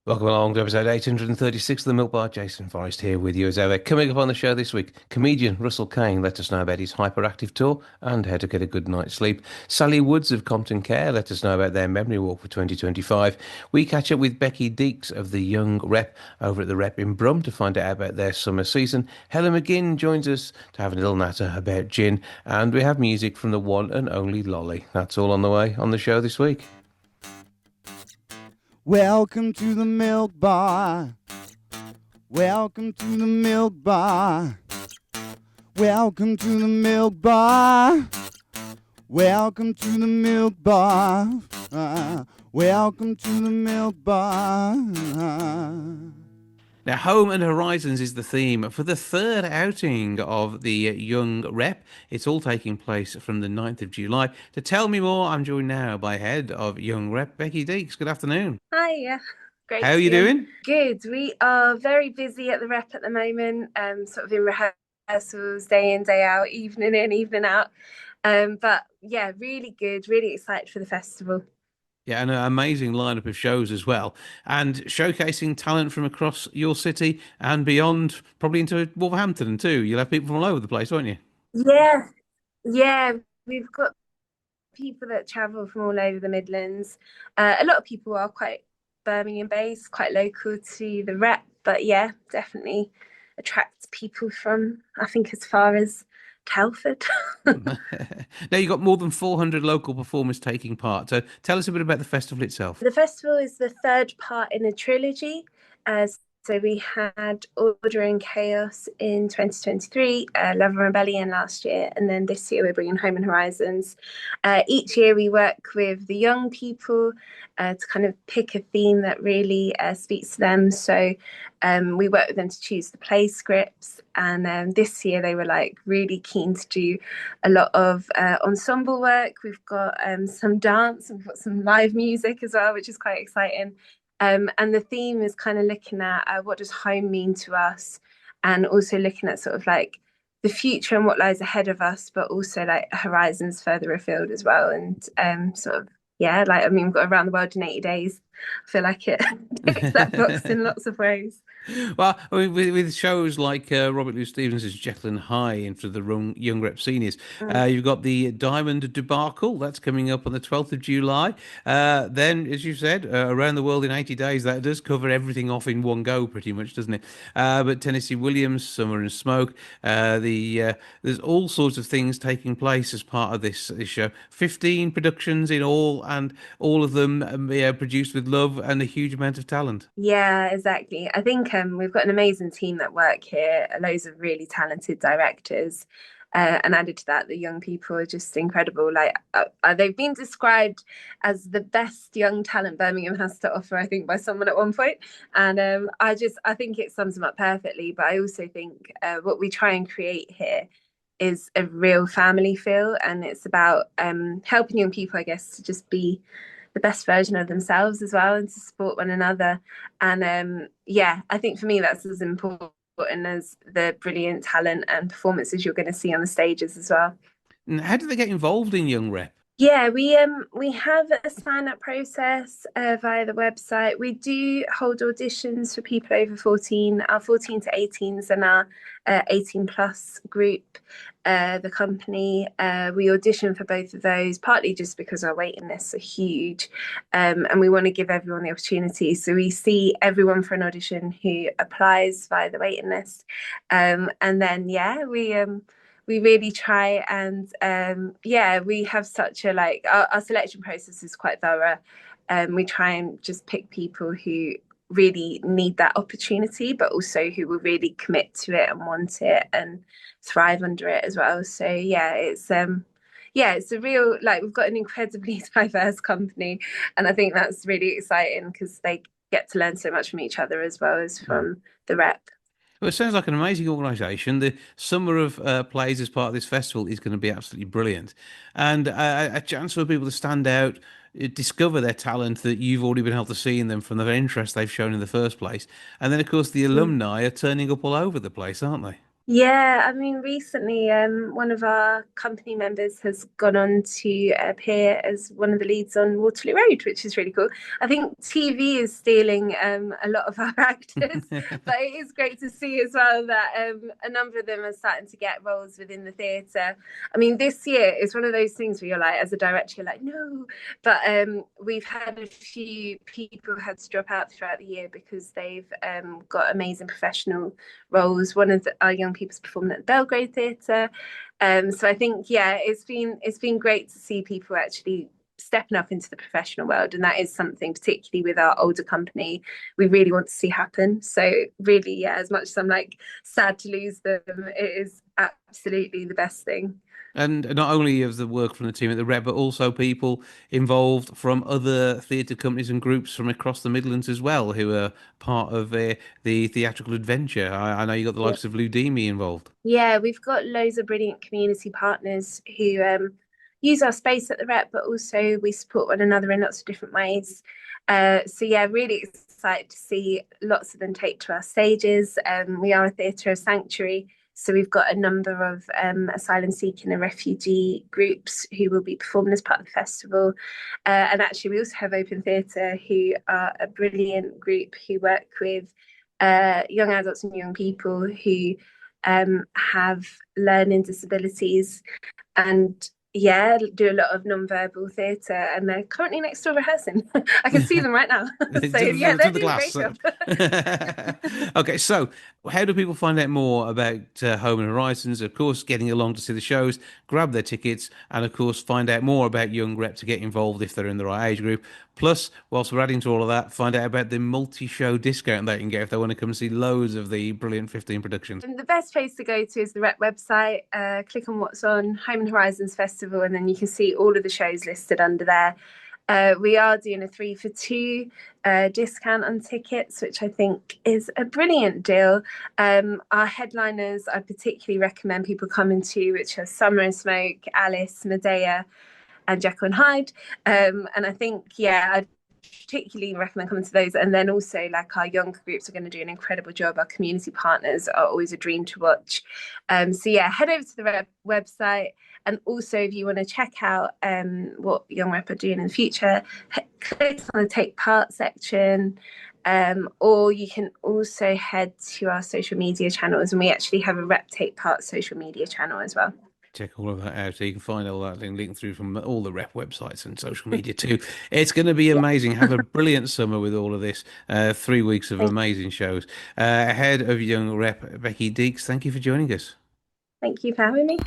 Welcome along to episode 836 of the Milk Bar. Jason Forrest here with you as ever. Coming up on the show this week, comedian Russell Kane let us know about his hyperactive tour and how to get a good night's sleep. Sally Woods of Compton Care let us know about their memory walk for 2025. We catch up with Becky Deeks of the Young Rep over at the Rep in Brum to find out about their summer season. Helen McGinn joins us to have a little natter about gin. And we have music from the one and only Lolly. That's all on the way on the show this week. Welcome to the Milk Bar. Welcome to the Milk Bar. Welcome to the Milk Bar. Welcome to the Milk Bar. Welcome to the Milk Bar. Now, Home and Horizons is the theme for the third outing of the Young Rep. It's all taking place from the 9th of July. To tell me more, I'm joined now by head of Young Rep, Becky Deeks. Good afternoon. Hi, yeah. How Great are to you be on. doing? Good. We are very busy at the Rep at the moment, sort of in rehearsals, day in, day out, evening in, evening out. But yeah, really good, really excited for the festival. Yeah, and an amazing lineup of shows as well, and showcasing talent from across your city and beyond, probably into Wolverhampton too. You'll have people from all over the place, won't you? Yeah, yeah, we've got people that travel from all over the Midlands. A lot of people are quite Birmingham based, quite local to the Rep, but yeah, definitely attracts people from, I think, as far as Telford. Now you've got more than 400 local performers taking part. So tell us a bit about the festival itself. The festival is the third part in a trilogy. Uh, so we had Order and Chaos in 2023, Love and Rebellion last year, and then this year we're bringing Home and Horizons. Each year we work with the young people to kind of pick a theme that really speaks to them. So we work with them to choose the play scripts, and this year they were like really keen to do a lot of ensemble work. We've got some dance and we've got some live music as well, which is quite exciting. And the theme is kind of looking at what does home mean to us, and also looking at sort of like the future and what lies ahead of us, but also like horizons further afield as well. And sort of, yeah, like, I mean, we've got Around the World in 80 Days. I feel like it ticks that box in lots of ways. Well, I mean, with shows like Robert Louis Stevenson's Jekyll and Hyde for the Young Rep Seniors, Mm. you've got the Diamond Debacle that's coming up on the 12th of July. Then, as you said, Around the World in 80 Days, that does cover everything off in one go, pretty much, doesn't it? But Tennessee Williams, Summer and Smoke, there's all sorts of things taking place as part of this show. 15 productions in all, and all of them produced with love and a huge amount of talent. Yeah, exactly. I think we've got an amazing team that work here, loads of really talented directors. And added to that, the young people are just incredible. Like they've been described as the best young talent Birmingham has to offer, I think, by someone at one point. And I think it sums them up perfectly. But I also think what we try and create here is a real family feel, and it's about helping young people, I guess, to just be the best version of themselves as well, and to support one another. And yeah, I think for me that's as important as the brilliant talent and performances you're going to see on the stages as well. And how do they get involved in Young Rep? Yeah, we have a sign up process via the website. We do hold auditions for people over 14, our 14 to 18s and our 18 plus group, the company. We audition for both of those, partly just because our waiting lists are huge, and we want to give everyone the opportunity. So we see everyone for an audition who applies via the waiting list. And then, yeah, we really try, and yeah, we have such a like our selection process is quite thorough. We try and just pick people who really need that opportunity, but also who will really commit to it and want it and thrive under it as well. So yeah, it's a real, like, we've got an incredibly diverse company, and I think that's really exciting because they get to learn so much from each other as well as from the Rep. Well, it sounds like an amazing organisation. The summer of plays as part of this festival is going to be absolutely brilliant, and a chance for people to stand out, discover their talent that you've already been able to see in them from the interest they've shown in the first place, and then of course the Mm. alumni are turning up all over the place, aren't they? Yeah, I mean, recently, one of our company members has gone on to appear as one of the leads on Waterloo Road, which is really cool. I think TV is stealing a lot of our actors, but it is great to see as well that a number of them are starting to get roles within the theatre. I mean, this year is one of those things where you're like, as a director, you're like, no, but we've had a few people had to drop out throughout the year because they've got amazing professional roles. One of our young people's performing at the Belgrade Theatre. So I think, yeah, it's been great to see people actually stepping up into the professional world, and that is something, particularly with our older company, we really want to see happen. So really, yeah, as much as I'm like sad to lose them, it is absolutely the best thing. And not only of the work from the team at the Rep, but also people involved from other theatre companies and groups from across the Midlands as well, who are part of the theatrical adventure. I know you got the Yeah. likes of Ludimi involved. Yeah, we've got loads of brilliant community partners who use our space at the Rep, but also we support one another in lots of different ways. So yeah, really excited to see lots of them take to our stages. We are a theatre of sanctuary, so we've got a number of asylum seeking and refugee groups who will be performing as part of the festival. And actually, we also have Open Theatre, who are a brilliant group who work with young adults and young people who have learning disabilities and yeah, do a lot of non-verbal theatre, and they're currently next door rehearsing. I can see them right now. So yeah, Through they're the doing a glass. great job. Okay, so how do people find out more about Home and Horizons? Of course, getting along to see the shows, grab their tickets, and of course, find out more about Young Rep to get involved if they're in the right age group. Plus, whilst we're adding to all of that, find out about the multi-show discount they can get if they want to come and see loads of the brilliant 15 productions. And the best place to go to is the Rep website. Click on what's on Home and Horizons Festival, and then you can see all of the shows listed under there. We are doing a 3 for 2 discount on tickets, which I think is a brilliant deal. Our headliners I particularly recommend people coming to, which are Summer and Smoke, Alice, Medea, and Jekyll and Hyde. And I think, yeah, I'd particularly recommend coming to those. And then also, like, our younger groups are going to do an incredible job. Our community partners are always a dream to watch. So yeah, head over to the website. And also, if you want to check out what Young Rep are doing in the future, click on the Take Part section. Or you can also head to our social media channels, and we actually have a Rep Take Part social media channel as well. Check all of that out. So you can find all that linked through from all the rep websites and social media too. It's going to be Yeah, amazing. Have a brilliant summer with all of this. 3 weeks of thank, amazing shows. Ahead of young rep Becky Deeks, thank you for joining us. thank you for having me.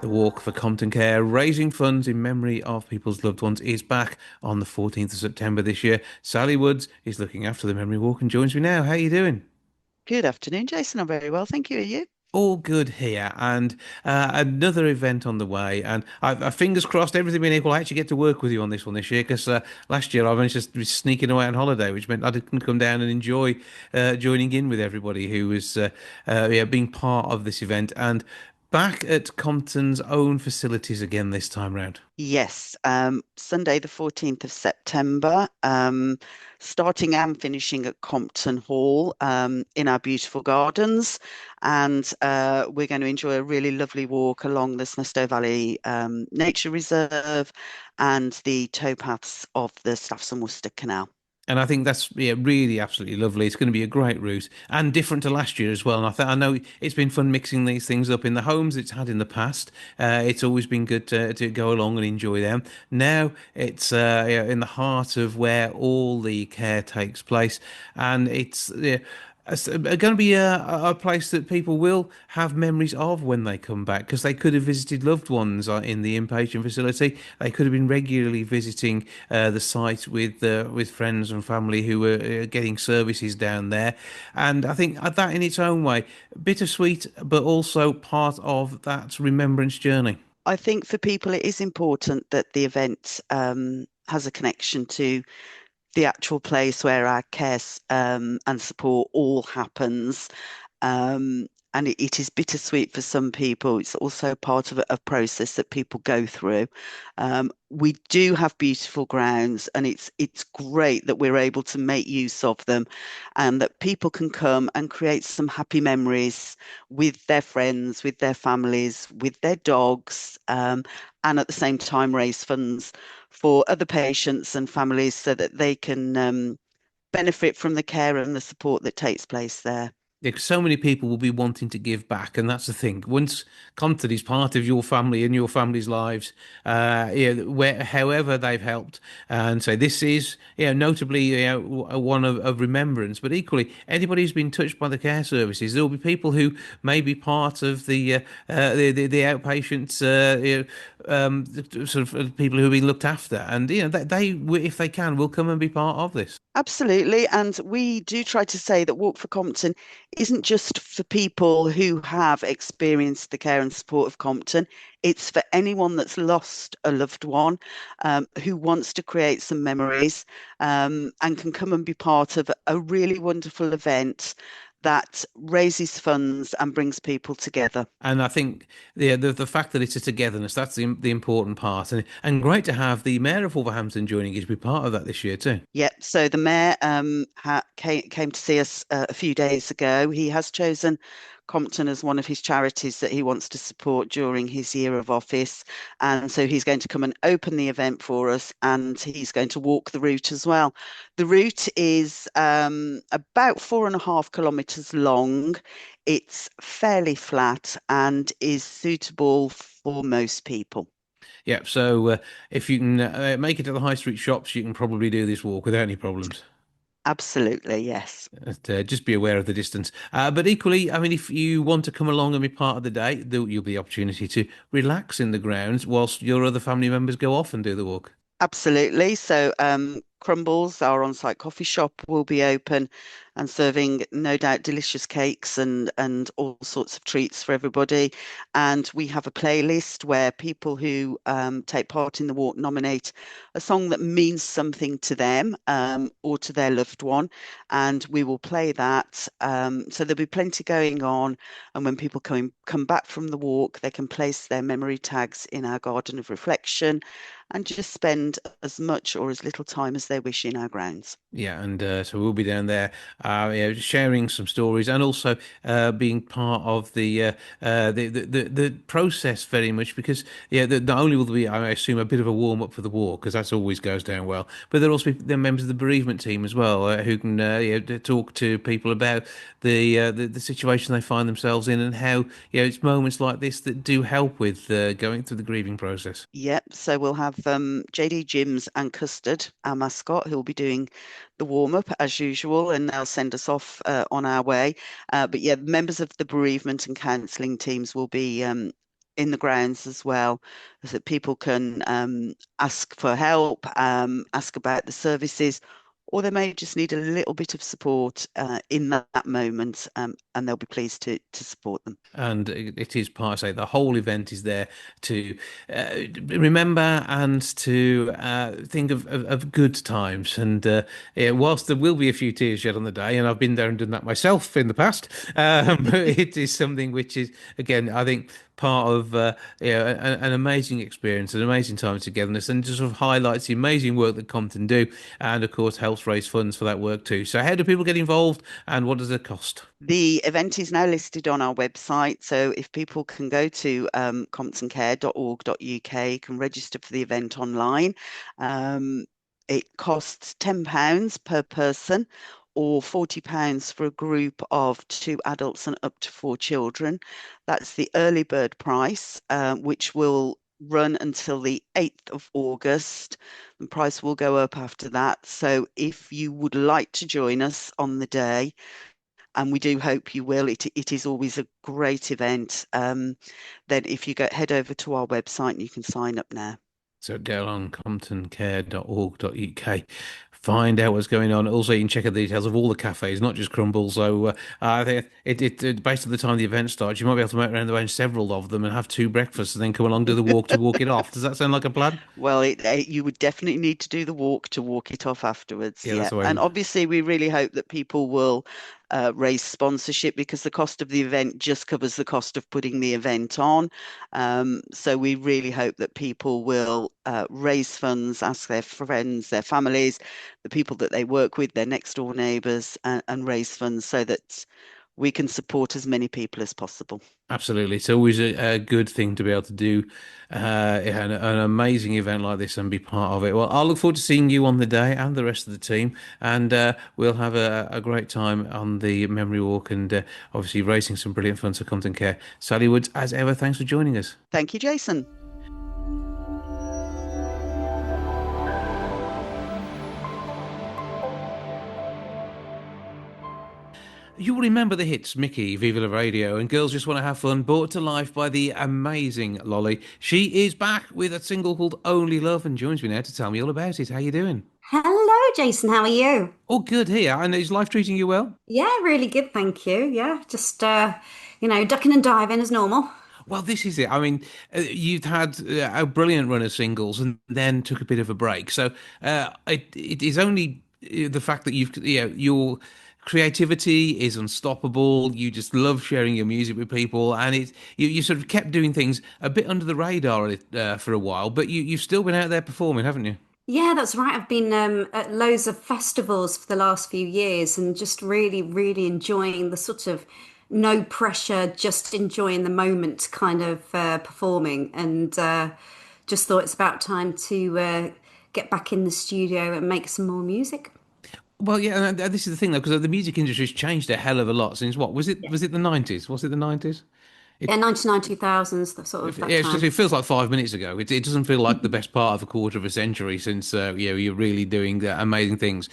The Walk for Compton Care, raising funds in memory of people's loved ones, is back on the 14th of September this year. Sally Woods is looking after the memory walk and joins me now. How are you doing? Good afternoon, Jason. I'm very well, thank you. Are you? All good here, and another event on the way. And fingers crossed, everything being equal, I actually get to work with you on this one this year because last year I managed to be sneaking away on holiday, which meant I didn't come down and enjoy joining in with everybody who was yeah, being part of this event. And back at Compton's own facilities again this time round. Yes, Sunday, the 14th of September, starting and finishing at Compton Hall in our beautiful gardens. And we're going to enjoy a really lovely walk along the Snestow Valley Nature Reserve and the towpaths of the Staffs and Worcester Canal. And I think that's yeah, really absolutely lovely. It's going to be a great route and different to last year as well. And I know it's been fun mixing these things up in the homes it's had in the past. It's always been good to go along and enjoy them. Now it's yeah, in the heart of where all the care takes place, and it's yeah, going to be a place that people will have memories of when they come back because they could have visited loved ones in the inpatient facility. They could have been regularly visiting the site with friends and family who were getting services down there. And I think that in its own way, bittersweet, but also part of that remembrance journey. I think for people, it is important that the event has a connection to the actual place where our care and support all happens. and it is bittersweet for some people. It's also part of a process that people go through. We do have beautiful grounds, and it's great that we're able to make use of them, and that people can come and create some happy memories with their friends, with their families, with their dogs, and at the same time raise funds for other patients and families so that they can benefit from the care and the support that takes place there. Yeah, 'cause so many people will be wanting to give back, and that's the thing. Once Compton is part of your family and your family's lives, yeah, where however they've helped, and so this is, notably, one of remembrance. But equally, anybody who's been touched by the care services, there will be people who may be part of the outpatients, sort of people who have been looked after, and if they can, will come and be part of this. Absolutely. And we do try to say that Walk for Compton isn't just for people who have experienced the care and support of Compton. It's for anyone that's lost a loved one, who wants to create some memories, and can come and be part of a really wonderful event that raises funds and brings people together. And I think the fact that it's a togetherness, that's the important part. And great to have the Mayor of Wolverhampton joining you to be part of that this year too. Yeah, so the mayor came to see us a few days ago. He has chosen Compton as one of his charities that he wants to support during his year of office. And so he's going to come and open the event for us, and he's going to walk the route as well. The route is about 4.5 kilometres long. It's fairly flat and is suitable for most people. Yeah, so if you can make it to the high street shops, you can probably do this walk without any problems. Absolutely, yes. Just be aware of the distance. But equally, I mean, if you want to come along and be part of the day, you'll be the opportunity to relax in the grounds whilst your other family members go off and do the walk. Absolutely. So, Crumbles, our on-site coffee shop, will be open and serving, no doubt, delicious cakes and all sorts of treats for everybody. And we have a playlist where people who take part in the walk nominate a song that means something to them, or to their loved one, and we will play that. So there'll be plenty going on, and when people come back from the walk, they can place their memory tags in our garden of reflection and just spend as much or as little time as they wish in our grounds. Yeah, and so we'll be down there, sharing some stories, and also being part of the process very much, because not only will there be, I assume, a bit of a warm up for the war, because that always goes down well, but there'll also be the members of the bereavement team as well, who can talk to people about the situation they find themselves in, and how it's moments like this that do help with going through the grieving process. Yep, so we'll have JD Jims and Custard, our mascot, who'll be doing the warm up as usual, and they'll send us off on our way. But yeah, members of the bereavement and counselling teams will be in the grounds as well, so that people can ask for help, ask about the services, or they may just need a little bit of support in that moment, and they'll be pleased to support them. And it is part, say, the whole event is there to remember and to think of good times. And whilst there will be a few tears shed on the day, and I've been there and done that myself in the past, it is something which is, again, I think, part of an amazing experience, an amazing time of togetherness, and just sort of highlights the amazing work that Compton do, and of course helps raise funds for that work too. So how do people get involved, and what does it cost? The event is now listed on our website, so if people can go to comptoncare.org.uk, can register for the event online. It costs £10 per person, or £40 for a group of 2 adults and up to 4 children. That's the early bird price, which will run until the 8th of August. The price will go up after that. So if you would like to join us on the day, and we do hope you will, it is always a great event, then if you head over to our website, and you can sign up now. So go on comptoncare.org.uk, find out what's going on. Also, you can check out the details of all the cafes, not just Crumble. So I think based on the time the event starts, you might be able to make around the range several of them and have 2 breakfasts, and then come along, do the walk to walk it off. Does that sound like a plan? Well, you would definitely need to do the walk to walk it off afterwards. Yeah, Yeah. that's the way. And obviously, we really hope that people will raise sponsorship, because the cost of the event just covers the cost of putting the event on. So we really hope that people will raise funds, ask their friends, their families, the people that they work with, their next door neighbours, and raise funds so that we can support as many people as possible. Absolutely. It's always a good thing to be able to do an amazing event like this and be part of it. Well, I'll look forward to seeing you on the day and the rest of the team, and we'll have a great time on the memory walk and obviously raising some brilliant funds for Compton Care. Sally Woods, as ever, thanks for joining us. Thank you, Jason. You'll remember the hits Mickey, Viva la Radio, and Girls Just Want to Have Fun, brought to life by the amazing Lolly. She is back with a single called Only Love and joins me now to tell me all about it. How you doing? Hello, Jason. How are you? All good here. And is life treating you well? Yeah, really good, thank you. Yeah, just ducking and diving as normal. Well, this is it. I mean, you've had a brilliant run of singles and then took a bit of a break. So it is only the fact that your creativity is unstoppable. You just love sharing your music with people, and you sort of kept doing things a bit under the radar for a while. But you've still been out there performing, haven't you? Yeah, that's right. I've been at loads of festivals for the last few years and just really, really enjoying the sort of no pressure, just enjoying the moment kind of performing. And just thought it's about time to get back in the studio and make some more music. Well, yeah, and this is the thing though, because the music industry's changed a hell of a lot since what was it? Yeah. Was it the 90s? Was it the 90s? Yeah, 99, 2000s, that sort of Yeah, that time. it feels like 5 minutes ago. It doesn't feel like the best part of a quarter of a century since you're really doing amazing things.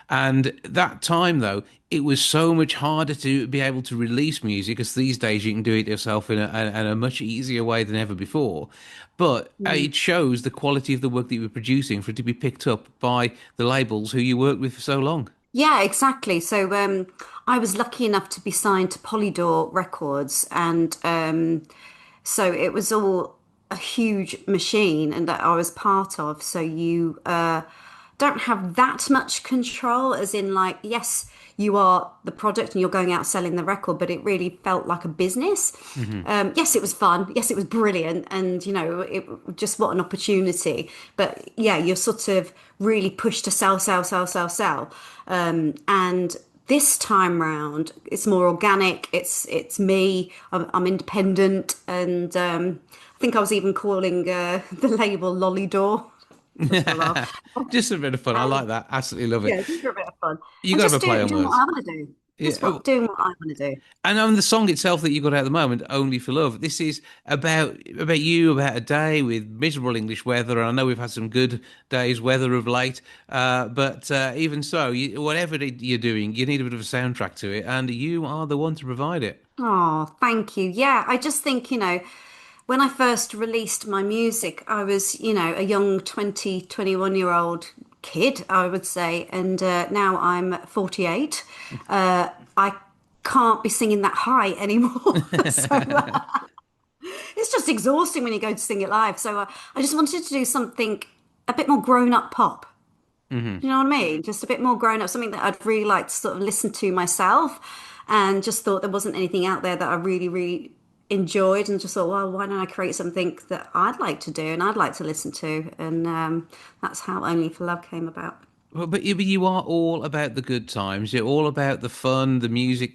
And that time, though, it was so much harder to be able to release music, because these days you can do it yourself in a much easier way than ever before. But Mm. it shows the quality of the work that you were producing for it to be picked up by the labels who you worked with for so long. Yeah, exactly. So I was lucky enough to be signed to Polydor Records, and so it was all a huge machine, and that I was part of. So you don't have that much control, as in, like, yes, you are the product and you're going out selling the record, but it really felt like a business. Hmm. Yes, it was fun. Yes, it was brilliant. And, it just what an opportunity. But yeah, you're sort of really pushed to sell, sell, sell, sell, sell. And this time round, it's more organic. It's me. I'm independent. And I think I was even calling the label Lolly Door. Just for a laugh. Just a bit of fun. I Um, like that. Absolutely love it. yeah, just for a bit of fun. You And got to have just a play on doing what words. I want to do. Yeah. Just doing what I want to do. And on the song itself that you got out at the moment, "Only for Love," this is about you, about a day with miserable English weather. And I know we've had some good days weather of late, but even so, whatever you're doing, you need a bit of a soundtrack to it, and you are the one to provide it. Oh, thank you. Yeah, I just think, when I first released my music, I was, a young 20, 21-year-old kid, I would say. And now I'm 48. I can't be singing that high anymore. So it's just exhausting when you go to sing it live. So I just wanted to do something a bit more grown-up pop. Hmm. Do you know what I mean? Just a bit more grown up, something that I'd really like to sort of listen to myself, and just thought there wasn't anything out there that I really, really enjoyed, and just thought, well, why don't I create something that I'd like to do and I'd like to listen to? And that's how Only for Love came about. Well, but you are all about the good times. You're all about the fun, the music,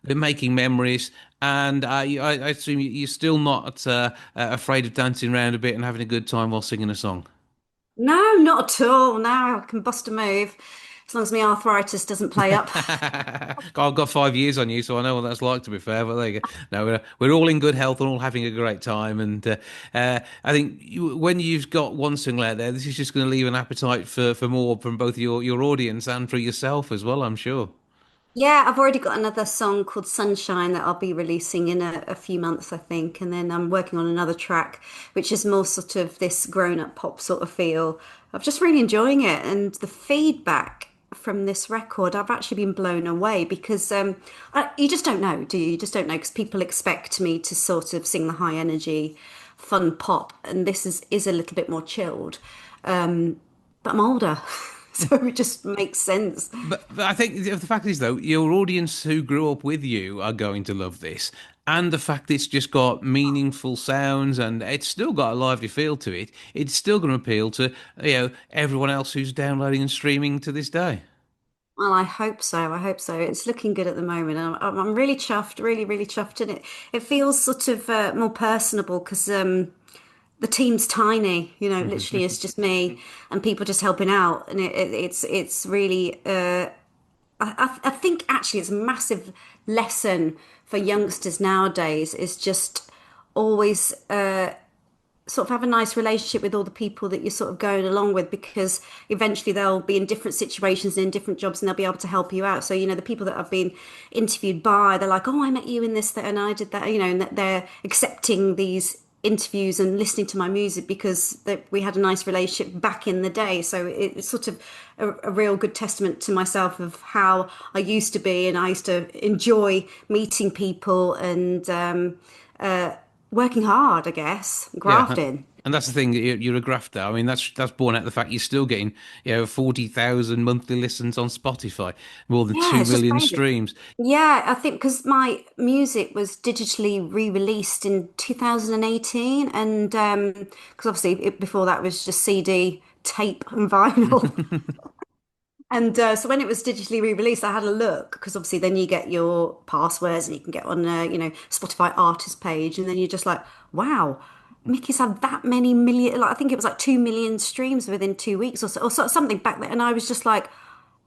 the making memories, and I assume you're still not afraid of dancing around a bit and having a good time while singing a song. No, not at all. Now I can bust a move as long as my arthritis doesn't play up. I've got 5 years on you, so I know what that's like, to be fair. But there you go. No, we're all in good health and all having a great time. And I think when you've got one single out there, this is just going to leave an appetite for more from both your audience and for yourself as well, I'm sure. Yeah, I've already got another song called Sunshine that I'll be releasing in a few months, I think. And then I'm working on another track, which is more sort of this grown-up pop sort of feel. I'm just really enjoying it. And the feedback from this record, I've actually been blown away because you just don't know, do you? You just don't know because people expect me to sort of sing the high energy, fun pop. And this is a little bit more chilled. But I'm older. So it just makes sense. But I think the fact is, though, your audience who grew up with you are going to love this. And the fact it's just got meaningful sounds and it's still got a lively feel to it, it's still going to appeal to, everyone else who's downloading and streaming to this day. Well, I hope so. I hope so. It's looking good at the moment. I'm really chuffed, really, really chuffed. And it feels sort of more personable because the team's tiny, literally it's just me and people just helping out. And it's really, I think actually it's a massive lesson for youngsters nowadays is just always sort of have a nice relationship with all the people that you're sort of going along with because eventually they'll be in different situations and in different jobs and they'll be able to help you out. So, the people that I've been interviewed by, they're like, oh, I met you in this, that, and I did that, and that they're accepting these interviews and listening to my music because we had a nice relationship back in the day. So it's sort of a real good testament to myself of how I used to be. And I used to enjoy meeting people and working hard, I guess, Yeah. grafting. And that's the thing, you're a grafter. I mean, that's born out of the fact you're still getting, 40,000 monthly listens on Spotify, more than Yeah, 2 it's just million crazy. streams. Yeah, I think because my music was digitally re-released in 2018, and because obviously before that was just CD, tape, and vinyl. And so when it was digitally re-released, I had a look because obviously then you get your passwords and you can get on, Spotify artist page, and then you're just like, wow, Mickey's had that many million. Like I think it was like 2 million streams within 2 weeks or so, something back there, and I was just like,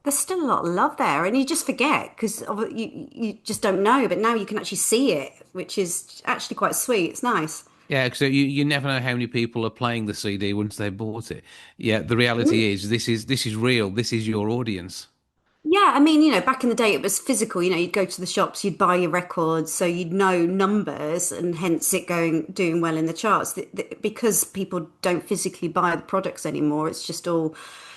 there's still a lot of love there, and you just forget because you just don't know. But now you can actually see it, which is actually quite sweet. It's nice. Yeah, so you never know how many people are playing the CD once they bought it. Yeah, the reality is this is real. This is your audience. Yeah, I mean, back in the day it was physical, you'd go to the shops, you'd buy your records, so you'd know numbers and hence it doing well in the charts. Because people don't physically buy the products anymore, it's just all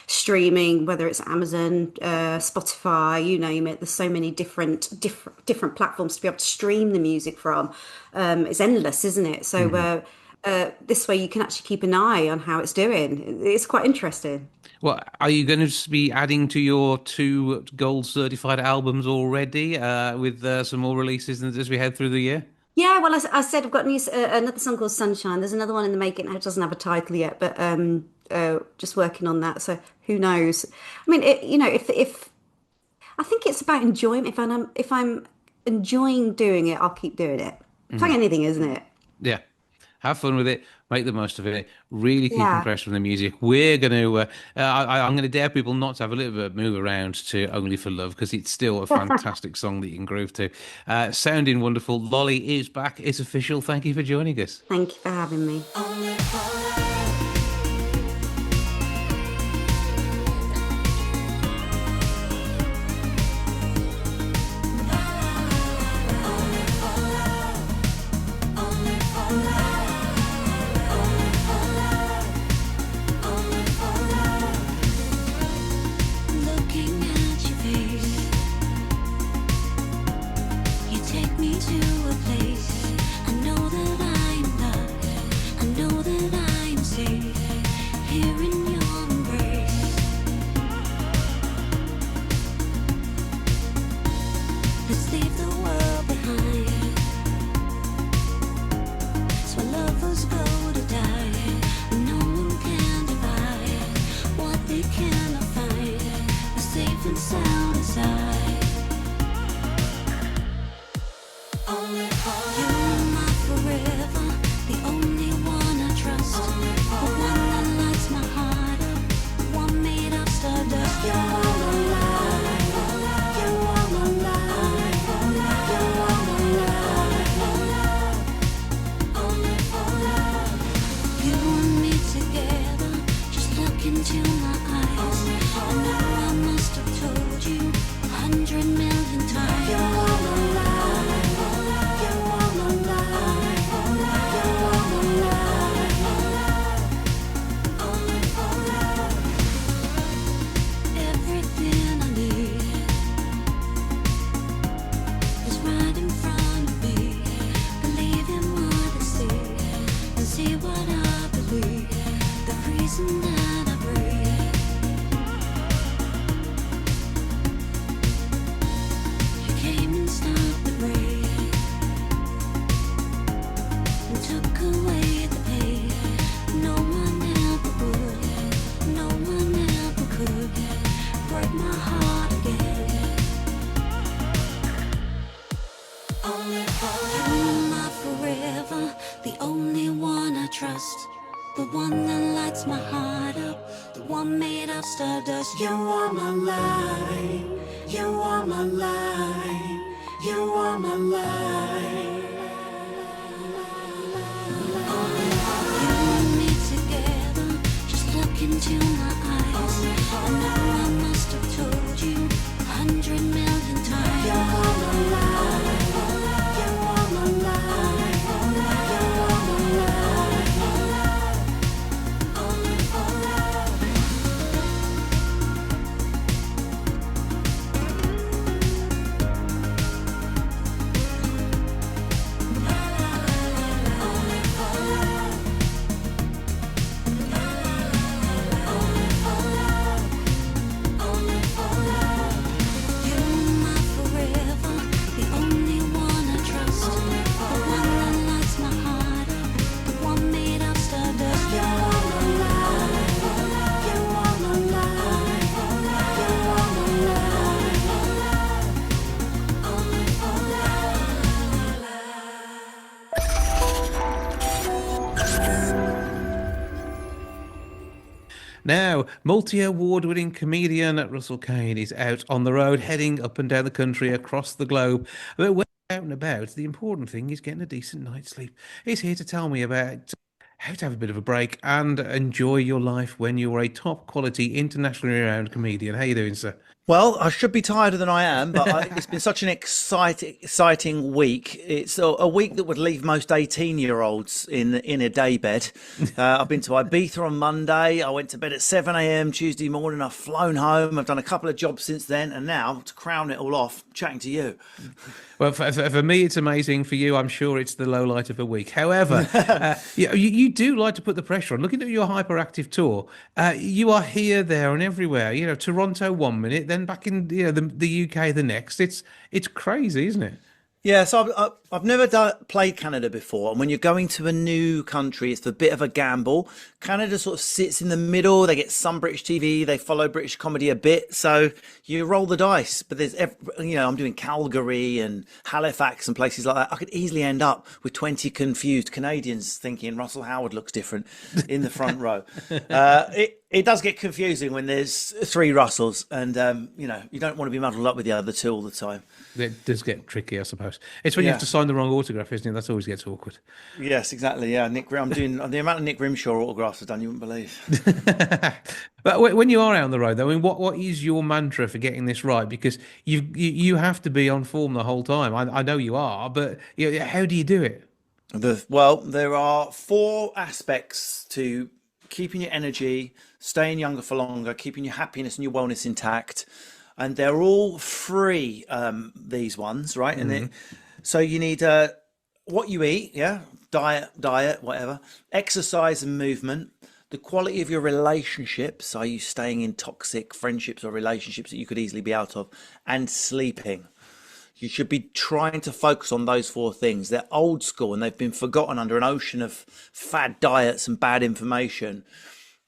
streaming, whether it's Amazon, Spotify, you name it. There's so many different platforms to be able to stream the music from. It's endless, isn't it? So Hmm. this way you can actually keep an eye on how it's doing. It's quite interesting. Well, are you going to be adding to your two gold certified albums already, with some more releases as we head through the year? Yeah, well, I said I've got another song called Sunshine. There's another one in the making. It doesn't have a title yet, but just working on that. So who knows? I mean, if I think it's about enjoyment. If I'm enjoying doing it, I'll keep doing it. It's like Hmm. anything, isn't it? Yeah. Have fun with it. Make the most of it. Really keep Yeah. impressed with the music. We're going to, I'm going to dare people not to have a little bit of move around to Only for Love because it's still a fantastic song that you can groove to. Sounding wonderful. Lolly is back. It's official. Thank you for joining us. Thank you for having me. Looking at your face, you take me to a place. I know that I'm loved. I know that I'm safe here in your embrace. Let's leave the world behind. So lovers go to die. No one can divide what they cannot find. We're safe and sound inside. You're my forever, the only one I trust. The one that lights my heart up, the one made of stardust. You're all alive. You're all alive. You're all alive. You and me together, just look into my eyes. I know I must have told you 100 stardust. You are my light. You are my light. You are my light. You and me together, just look into my eyes. I know I must have told you 100 million times. You are my light. You are my light. You are my light. Now, multi-award winning comedian Russell Kane is out on the road, heading up and down the country, across the globe. But when he's out and about, the important thing is getting a decent night's sleep. He's here to tell me about how to have a bit of a break and enjoy your life when you're a top quality, internationally renowned comedian. How you doing, sir? Well, I should be tireder than I am, but it's been such an exciting week. It's a week that would leave most 18-year-olds in a daybed. I've been to Ibiza on Monday. I went to bed at 7 a.m. Tuesday morning. I've flown home. I've done a couple of jobs since then. And now, to crown it all off, chatting to you. Well, for me, it's amazing. For you, I'm sure it's the low light of a week. However, you do like to put the pressure on. Looking at your hyperactive tour, you are here, there, and everywhere. You know, Toronto 1 minute, then back in the UK the next. It's crazy, isn't it? Yeah, so I've never played Canada before, and when you're going to a new country, it's a bit of a gamble. Canada sort of sits in the middle. They get some British TV, they follow British comedy a bit, so you roll the dice. But I'm doing Calgary and Halifax and places like that. I could easily end up with 20 confused Canadians thinking Russell Howard looks different in the front row. It does get confusing when there's three Russells, and you don't want to be muddled up with the other two all the time. It does get tricky, I suppose. It's when you have to sign the wrong autograph, isn't it? That always gets awkward. Yes, exactly. Yeah, I'm doing the amount of Nick Grimshaw autographs I've done, you wouldn't believe. But when you are out on the road, though, I mean, what is your mantra for getting this right? Because you have to be on form the whole time. I know you are, but how do you do it? There are 4 aspects to keeping your energy, staying younger for longer, keeping your happiness and your wellness intact. And they're all free, these ones, right? Mm-hmm. And so you need what you eat, diet, whatever, exercise and movement, the quality of your relationships. Are you staying in toxic friendships or relationships that you could easily be out of? And sleeping. You should be trying to focus on those 4 things. They're old school and they've been forgotten under an ocean of fad diets and bad information.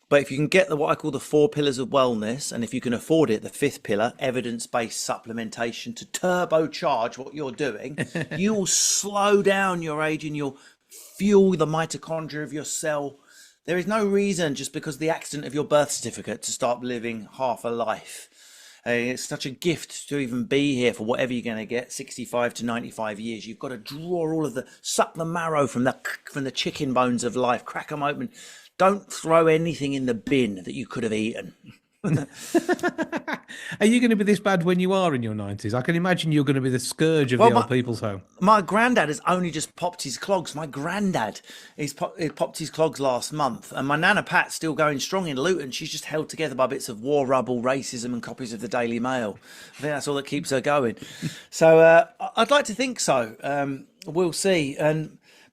But if you can get what I call the 4 pillars of wellness, and if you can afford it, the 5th pillar, evidence-based supplementation to turbocharge what you're doing, you will slow down your age and you'll fuel the mitochondria of your cell. There is no reason, just because of the accident of your birth certificate, to start living half a life. It's such a gift to even be here for whatever you're going to get, 65 to 95 years. You've got to suck the marrow from the chicken bones of life, crack them open. Don't throw anything in the bin that you could have eaten. Are you going to be this bad when you are in your 90s? I can imagine you're going to be the scourge of the old people's home. My granddad has only just popped his clogs. My granddad, he popped his clogs last month. And my Nana Pat's still going strong in Luton. She's just held together by bits of war rubble, racism and copies of the Daily Mail. I think that's all that keeps her going. So I'd like to think so. We'll see.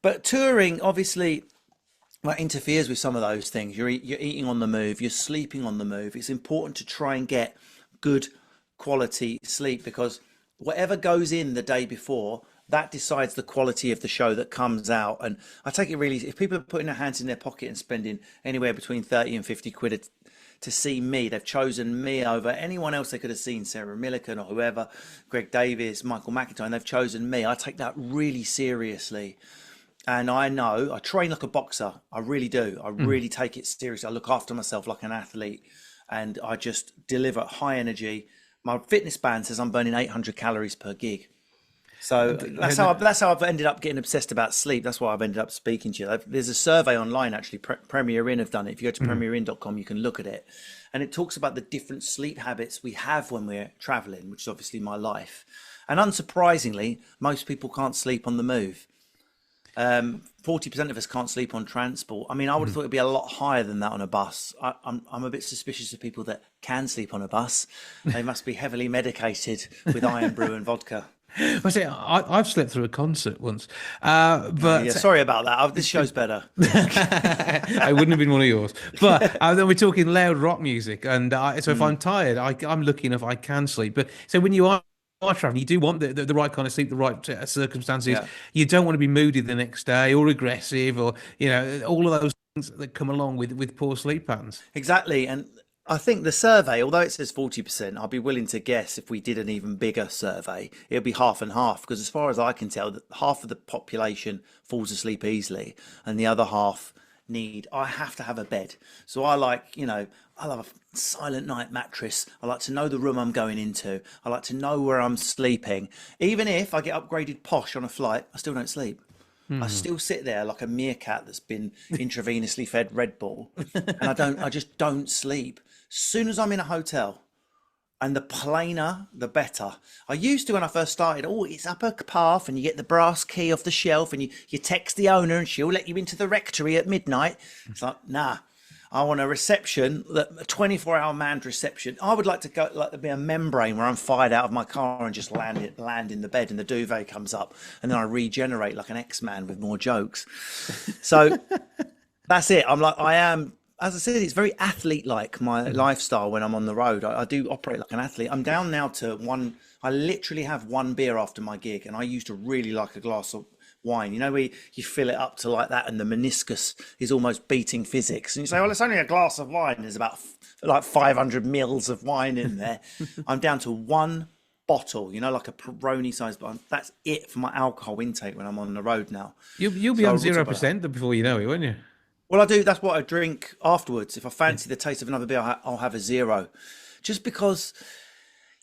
But touring, obviously, interferes with some of those things. You're eating on the move, you're sleeping on the move. It's important to try and get good quality sleep, because whatever goes in the day before, that decides the quality of the show that comes out. And I take it really, if people are putting their hands in their pocket and spending anywhere between 30 and 50 quid to see me, they've chosen me over anyone else they could have seen, Sarah Millican or whoever, Greg Davies, Michael McIntyre, they've chosen me. I take that really seriously. And I train like a boxer. I really do. I really take it seriously. I look after myself like an athlete. and I just deliver high energy. My fitness band says I'm burning 800 calories per gig. So that's how I've ended up getting obsessed about sleep. That's why I've ended up speaking to you. There's a survey online, actually. Premier Inn have done it. If you go to premierin.com, you can look at it. And it talks about the different sleep habits we have when we're traveling, which is obviously my life. And unsurprisingly, most people can't sleep on the move. 40% of us can't sleep on transport. I mean, I would have thought it'd be a lot higher than that on a bus. I'm a bit suspicious of people that can sleep on a bus. They must be heavily medicated with iron brew and vodka. I say I've slept through a concert once, but Yeah, sorry about that. This show's better. I wouldn't have been one of yours. But then we're talking loud rock music, and so if I'm tired, I'm lucky enough I can sleep. But so when you are traveling, you do want the right kind of sleep, the right circumstances. Yeah. You don't want to be moody the next day or aggressive, or all of those things that come along with poor sleep patterns. Exactly. And I think the survey, although it says 40%, I'll be willing to guess if we did an even bigger survey, it'll be half and half. Because as far as I can tell, that half of the population falls asleep easily, and the other half I have to have a bed. So I love a silent night mattress. I like to know the room I'm going into. I like to know where I'm sleeping. Even if I get upgraded posh on a flight, I still don't sleep. I still sit there like a meerkat that's been intravenously fed Red Bull, and I just don't sleep. As soon as I'm in a hotel, and the plainer, the better. I used to when I first started, it's up a path and you get the brass key off the shelf and you text the owner and she'll let you into the rectory at midnight. It's like, nah, I want a reception, a 24-hour manned reception. I would like to go, like there be a membrane where I'm fired out of my car and just land in the bed and the duvet comes up and then I regenerate like an X-Man with more jokes. So that's it. I am, as I said, it's very athlete-like, my lifestyle when I'm on the road. I do operate like an athlete. I'm down now to I literally have one beer after my gig, and I used to really like a glass of wine. You know, where you fill it up to like that and the meniscus is almost beating physics. And you say, well, it's only a glass of wine. There's about like 500 mils of wine in there. I'm down to one bottle, like a Peroni size bottle. That's it for my alcohol intake when I'm on the road now. You'll be on 0% before you know it, won't you? Well, I do. That's what I drink afterwards. If I fancy the taste of another beer, I'll have a 0. Just because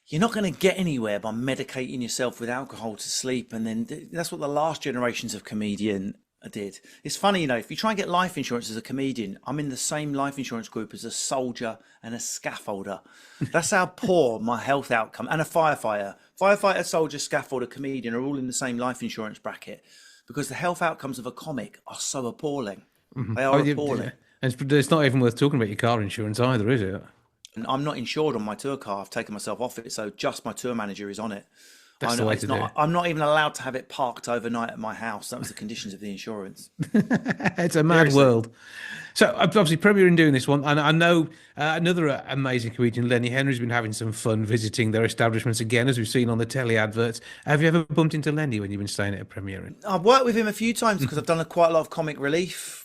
you're not going to get anywhere by medicating yourself with alcohol to sleep. And then that's what the last generations of comedian did. It's funny, if you try and get life insurance as a comedian, I'm in the same life insurance group as a soldier and a scaffolder. That's how poor my health outcome. And a firefighter. Firefighter, soldier, scaffolder, comedian are all in the same life insurance bracket because the health outcomes of a comic are so appalling. They are appalling. And it's not even worth talking about your car insurance either, is it? And I'm not insured on my tour car. I've taken myself off it, so just my tour manager is on it. That's the way to do it. I'm not even allowed to have it parked overnight at my house. That was the conditions of the insurance. It's a mad world. So obviously, Premier in doing this one, and I know another amazing comedian, Lenny Henry's been having some fun visiting their establishments again, as we've seen on the telly adverts. Have you ever bumped into Lenny when you've been staying at a Premier Inn? I've worked with him a few times because I've done quite a lot of comic relief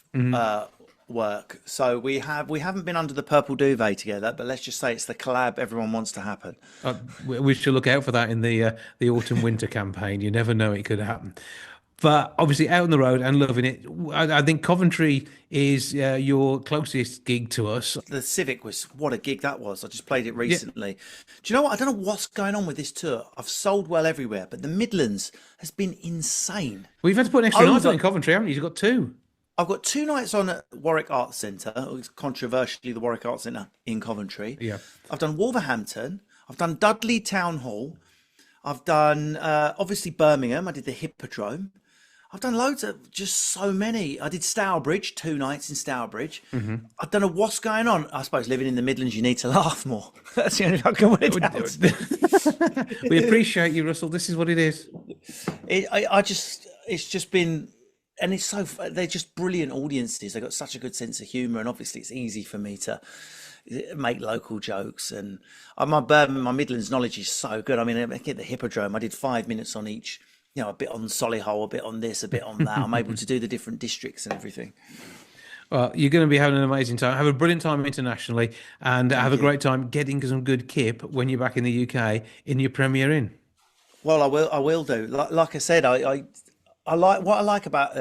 work. So we haven't been under the purple duvet together, but let's just say it's the collab everyone wants to happen. We should look out for that in the autumn winter campaign. You never know, it could happen. But obviously out on the road and loving it. I think Coventry is your closest gig to us. The Civic what a gig that was. I just played it recently. Yeah. Do you know what? I don't know what's going on with this tour. I've sold well everywhere, but the Midlands has been insane. Well, you've had to put an extra night on in Coventry, haven't you? You've got 2. I've got 2 nights on at Warwick Arts Centre, controversially the Warwick Arts Centre in Coventry. Yeah. I've done Wolverhampton. I've done Dudley Town Hall. I've done, obviously, Birmingham. I did the Hippodrome. I've done loads of, just so many. I did Stourbridge, 2 nights in Stourbridge. I don't know what's going on. I suppose living in the Midlands, you need to laugh more. That's the only thing I can work it out. We appreciate you, Russell. This is what it is. It's just been, and they're just brilliant audiences. They've got such a good sense of humour, and obviously it's easy for me to make local jokes. And my Midlands knowledge is so good. I mean, I get the Hippodrome. I did 5 minutes on each. A bit on Solihull, a bit on this, a bit on that. I'm able to do the different districts and everything. Well, you're going to be having an amazing time. Have a brilliant time internationally, and have a great time getting some good kip when you're back in the UK in your Premier Inn. Well, I will do. Like I said, I like what I like about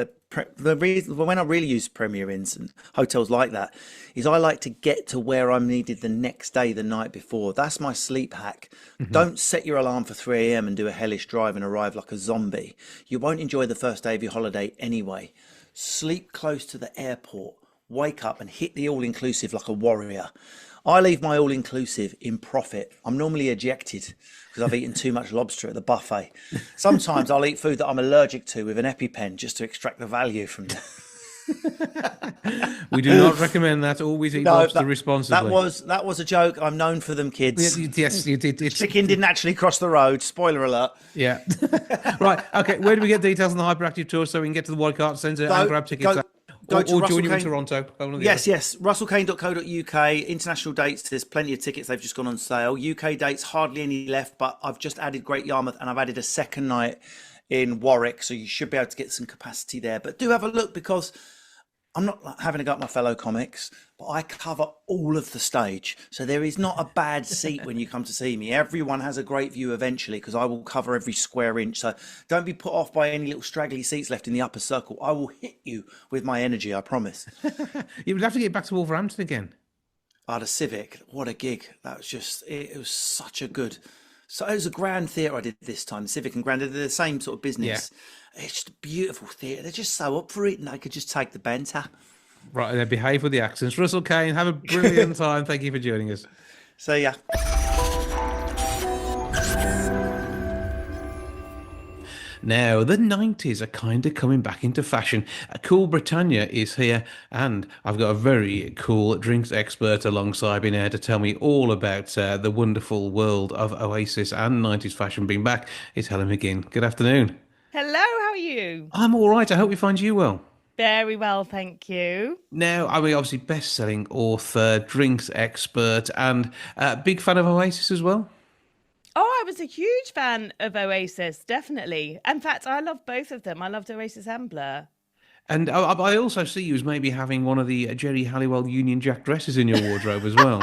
the reason when I really use Premier Inns and hotels like that is I like to get to where I'm needed the next day, the night before. That's my sleep hack. Don't set your alarm for 3 a.m. and do a hellish drive and arrive like a zombie. You won't enjoy the first day of your holiday anyway. Sleep close to the airport, wake up and hit the all-inclusive like a warrior. I leave my all-inclusive in profit. I'm normally ejected because I've eaten too much lobster at the buffet. Sometimes I'll eat food that I'm allergic to with an EpiPen just to extract the value from it. We do not recommend that. Always eat lobster responsibly. That was a joke. I'm known for them, kids. Yes, you did. Chicken didn't actually cross the road. Spoiler alert. Yeah. Right. Okay. Where do we get details on the hyperactive tour so we can get to the Wildcard Centre and grab tickets? Go to or Russell join you in Kane. Toronto. Yes. russellkane.co.uk. International dates. There's plenty of tickets. They've just gone on sale. UK dates, hardly any left, but I've just added Great Yarmouth and I've added a second night in Warwick, so you should be able to get some capacity there. But do have a look, because I'm not having a go at my fellow comics, but I cover all of the stage. So there is not a bad seat when you come to see me. Everyone has a great view eventually because I will cover every square inch. So don't be put off by any little straggly seats left in the upper circle. I will hit you with my energy, I promise. You would have to get back to Wolverhampton again. I had a Civic. What a gig. That was just, it was such a good... So it was a Grand Theatre I did this time. Civic and Grand, they're the same sort of business. Yeah. It's just a beautiful theatre. They're just so up for it, and they could just take the banter. Right, then behave with the accents. Russell Kane, have a brilliant time. Thank you for joining us. See ya. Now, the 90s are kind of coming back into fashion. Cool Britannia is here, and I've got a very cool drinks expert alongside me now to tell me all about the wonderful world of Oasis and 90s fashion being back. It's Helen McGinn. Good afternoon. Hello, how are you? I'm all right. I hope we find you well. Very well, thank you. Now, I mean, obviously, best-selling author, drinks expert, and big fan of Oasis as well. Oh, I was a huge fan of Oasis, definitely. In fact, I love both of them. I loved Oasis and Blur. And I also see you as maybe having one of the Jerry Halliwell Union Jack dresses in your wardrobe as well.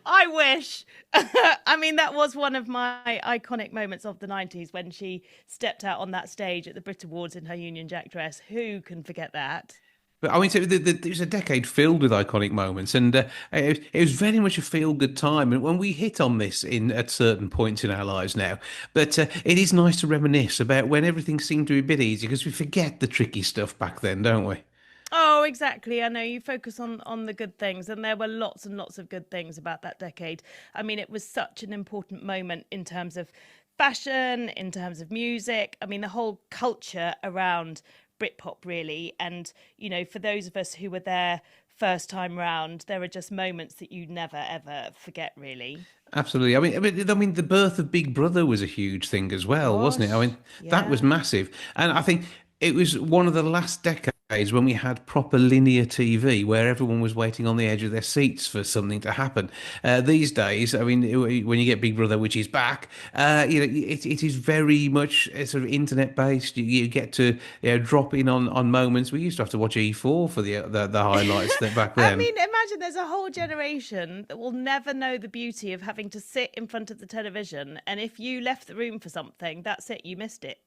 I wish. I mean, that was one of my iconic moments of the 90s when she stepped out on that stage at the Brit Awards in her Union Jack dress. Who can forget that? But I mean, so it was a decade filled with iconic moments, and it was very much a feel-good time. And when we hit on this at certain points in our lives now, but it is nice to reminisce about when everything seemed to be a bit easier, because we forget the tricky stuff back then, don't we? Oh, exactly. I know you focus on the good things, and there were lots and lots of good things about that decade. I mean, it was such an important moment in terms of fashion, in terms of music. I mean, the whole culture around Britpop, really. And, you know, for those of us who were there first time round, there are just moments that you never, ever forget, really. Absolutely. I mean, the birth of Big Brother was a huge thing as well, wasn't it? I mean, that was massive. And I think it was one of the last decades when we had proper linear TV, where everyone was waiting on the edge of their seats for something to happen. These days, I mean, when you get Big Brother, which is back, it is very much sort of internet based. You get to drop in on moments. We used to have to watch E4 for the highlights back then. I mean, imagine there's a whole generation that will never know the beauty of having to sit in front of the television, and if you left the room for something, that's it, you missed it.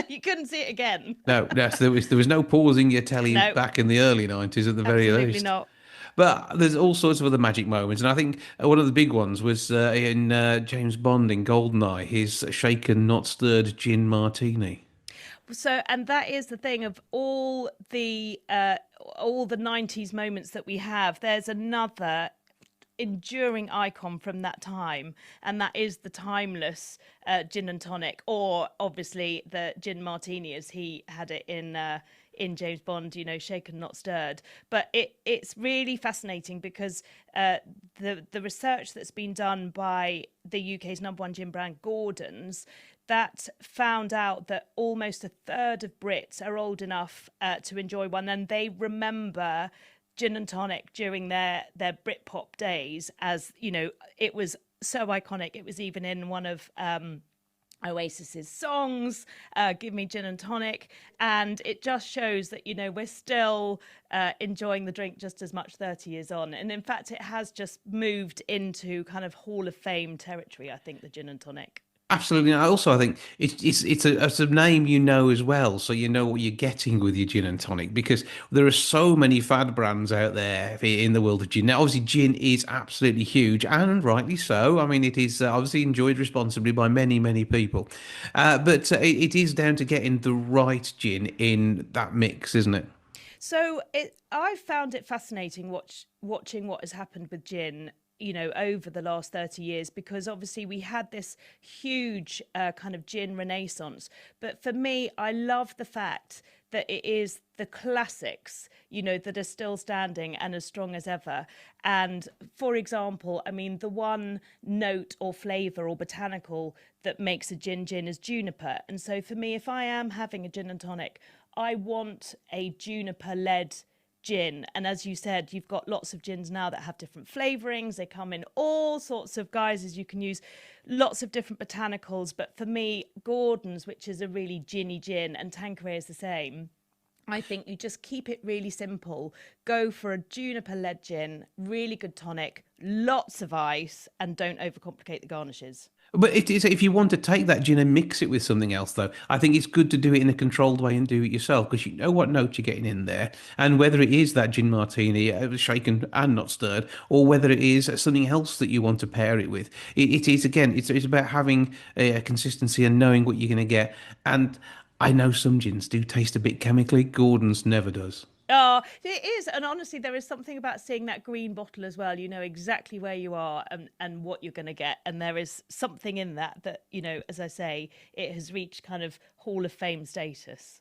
You couldn't see it again. No, there was no pausing your telly back in the early 90s at the very least. Absolutely not. But there's all sorts of other magic moments, and I think one of the big ones was in James Bond in Goldeneye, his shaken, not stirred gin martini. So, and that is the thing of all the 90s moments that we have. There's another enduring icon from that time, and that is the timeless gin and tonic, or obviously the gin martini as he had it in James Bond, you know, shaken not stirred. But it's really fascinating because the research that's been done by the UK's #1 gin brand Gordon's, that found out that almost a third of Brits are old enough to enjoy one, and they remember gin and tonic during their Britpop days, as, you know, it was so iconic. It was even in one of Oasis's songs, Give Me Gin and Tonic. And it just shows that, you know, we're still enjoying the drink just as much 30 years on. And in fact, it has just moved into kind of Hall of Fame territory, I think, the gin and tonic. Absolutely. And also, I think it's a name you know as well, so you know what you're getting with your gin and tonic because there are so many fad brands out there in the world of gin. Now, obviously, gin is absolutely huge, and rightly so. I mean, it is obviously enjoyed responsibly by many, many people, but it is down to getting the right gin in that mix, isn't it? So I found it fascinating watching what has happened with gin, over the last 30 years, because obviously we had this huge kind of gin renaissance. But for me, I love the fact that it is the classics, that are still standing and as strong as ever. And for example, I mean, the one note or flavour or botanical that makes a gin is juniper. And so for me, if I am having a gin and tonic, I want a juniper led gin. And as you said, you've got lots of gins now that have different flavorings. They come in all sorts of guises. You can use lots of different botanicals. But for me, Gordon's, which is a really ginny gin, and Tanqueray is the same. I think you just keep it really simple. Go for a juniper led gin, really good tonic, lots of ice, and don't overcomplicate the garnishes. But it is if you want to take that gin and mix it with something else, though, I think it's good to do it in a controlled way and do it yourself because you know what note you're getting in there, and whether it is that gin martini, shaken and not stirred, or whether it is something else that you want to pair it with. It is again, it's about having a consistency and knowing what you're going to get. And I know some gins do taste a bit chemically. Gordon's never does. Oh, it is. And honestly, there is something about seeing that green bottle as well. You know exactly where you are and what you're going to get. And there is something in that, as I say, it has reached kind of Hall of Fame status.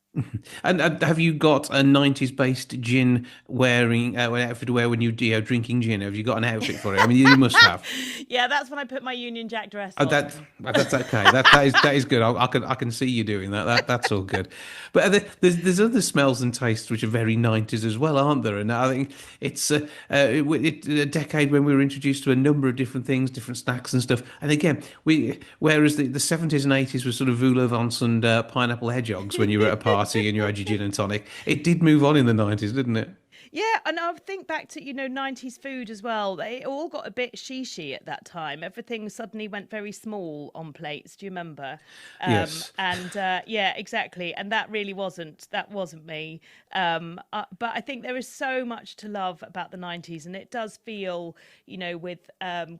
And have you got a 90s based gin wearing an outfit to wear when you drinking gin? Have you got an outfit for it? I mean, you must have. Yeah, that's when I put my Union Jack dress Oh, on. that's okay. That is good. I can see you doing that. That's all good. But there's other smells and tastes which are very 90s as well, aren't there? And I think it's a decade when we were introduced to a number of different things, different snacks and stuff. And again, whereas the 70s and 80s were sort of vol au vents and pineapple hedgehogs when you were at a party and you had your gin and tonic, it did move on in the 90s, didn't it? Yeah, and I think back to, 90s food as well. They all got a bit shishy at that time. Everything suddenly went very small on plates. Do you remember? Yes. And yeah, exactly. And that wasn't me. But I think there is so much to love about the 90s. And it does feel, with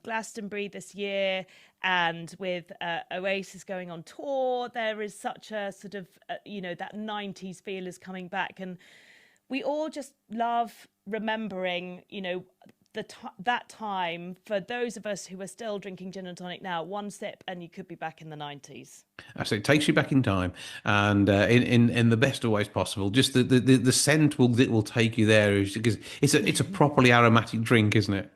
Glastonbury this year and with Oasis going on tour, there is such a sort of, that 90s feel is coming back. And we all just love remembering, that time. For those of us who are still drinking gin and tonic now, one sip and you could be back in the 90s. So it takes you back in time, and in the best of ways possible. Just the scent will take you there because it's a properly aromatic drink, isn't it?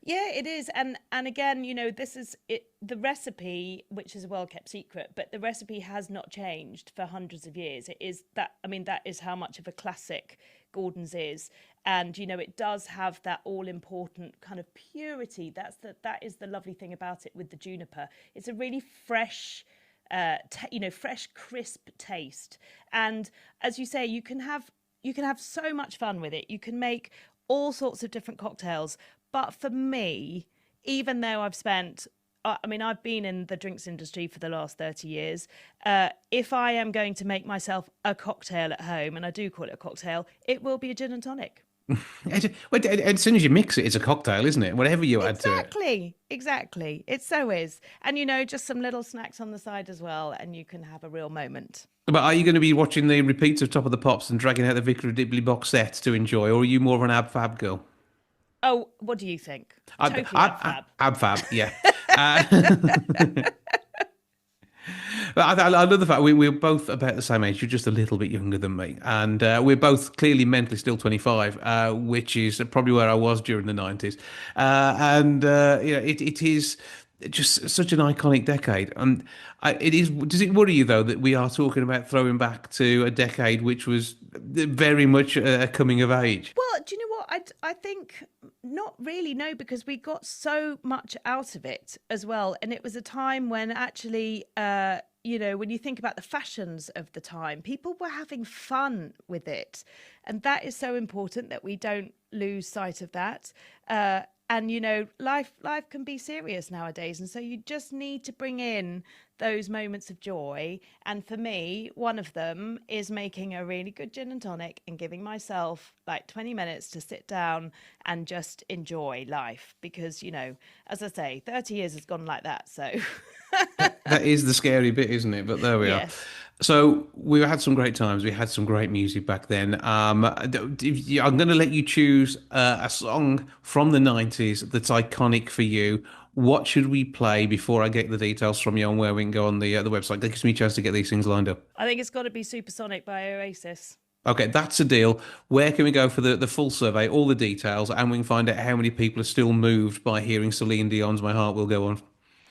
Yeah, it is. And again, this is it, the recipe, which is a well kept secret, but the recipe has not changed for hundreds of years. It is that, I mean, that is how much of a classic Gordon's is. And, it does have that all important kind of purity. That is the lovely thing about it with the juniper. It's a really fresh, fresh, crisp taste. And as you say, you can have so much fun with it. You can make all sorts of different cocktails. But for me, even though I've been in the drinks industry for the last 30 years. If I am going to make myself a cocktail at home, and I do call it a cocktail, it will be a gin and tonic. As soon as you mix it, it's a cocktail, isn't it? Whatever you add to it. Exactly. It so is. And, just some little snacks on the side as well, and you can have a real moment. But are you going to be watching the repeats of Top of the Pops and dragging out the Vicar of Dibley box set to enjoy, or are you more of an ab fab girl? Oh, what do you think? Totally fab. Ab fab, yeah. But I love the fact we're both about the same age. You're just a little bit younger than me, and we're both clearly mentally still 25, which is probably where I was during the 90s. It is just such an iconic decade. And it is. Does it worry you though that we are talking about throwing back to a decade which was very much a coming of age? Well, do you know what? I think not really, no, because we got so much out of it as well. And it was a time when actually, when you think about the fashions of the time, people were having fun with it. And that is so important that we don't lose sight of that. And life can be serious nowadays, and so you just need to bring in those moments of joy. And for me, one of them is making a really good gin and tonic and giving myself like 20 minutes to sit down and just enjoy life, because as I say, 30 years has gone like that. So That is the scary bit, isn't it? But there we are. yes. So we had some great times. We had some great music back then. I'm going to let you choose a song from the 90s that's iconic for you. What should we play before I get the details from you on where we can go on the website? That gives me a chance to get these things lined up. I think it's got to be Supersonic by Oasis. Okay, that's a deal. Where can we go for the full survey, all the details, and we can find out how many people are still moved by hearing Celine Dion's My Heart Will Go On?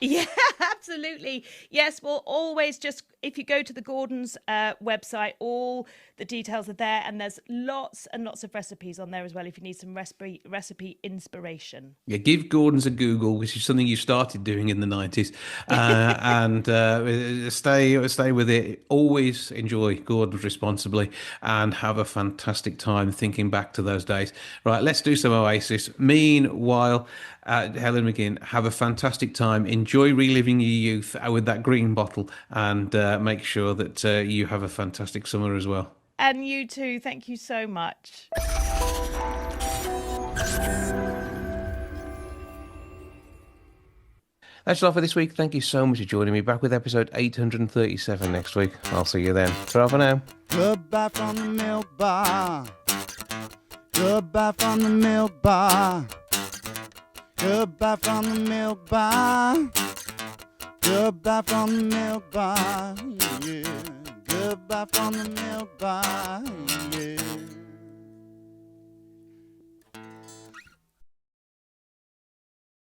Yeah, absolutely. Yes, well, always just if you go to the Gordon's website, all the details are there, and there's lots and lots of recipes on there as well if you need some recipe inspiration. Yeah, give Gordon's a Google, which is something you started doing in the 90s, and stay with it. Always enjoy Gordon's responsibly and have a fantastic time thinking back to those days. Right, let's do some Oasis. Meanwhile, Helen McGinn, have a fantastic time. Enjoy reliving your youth with that green bottle, and make sure that you have a fantastic summer as well. And you too. Thank you so much. That's all for this week. Thank you so much for joining me. Back with episode 837 next week. I'll see you then. Ta-ra for now. Goodbye from the milk bar. Goodbye from the milk bar. Goodbye from the milk bar. Goodbye from the milk bar. Yeah. Goodbye from the milk bar. Yeah.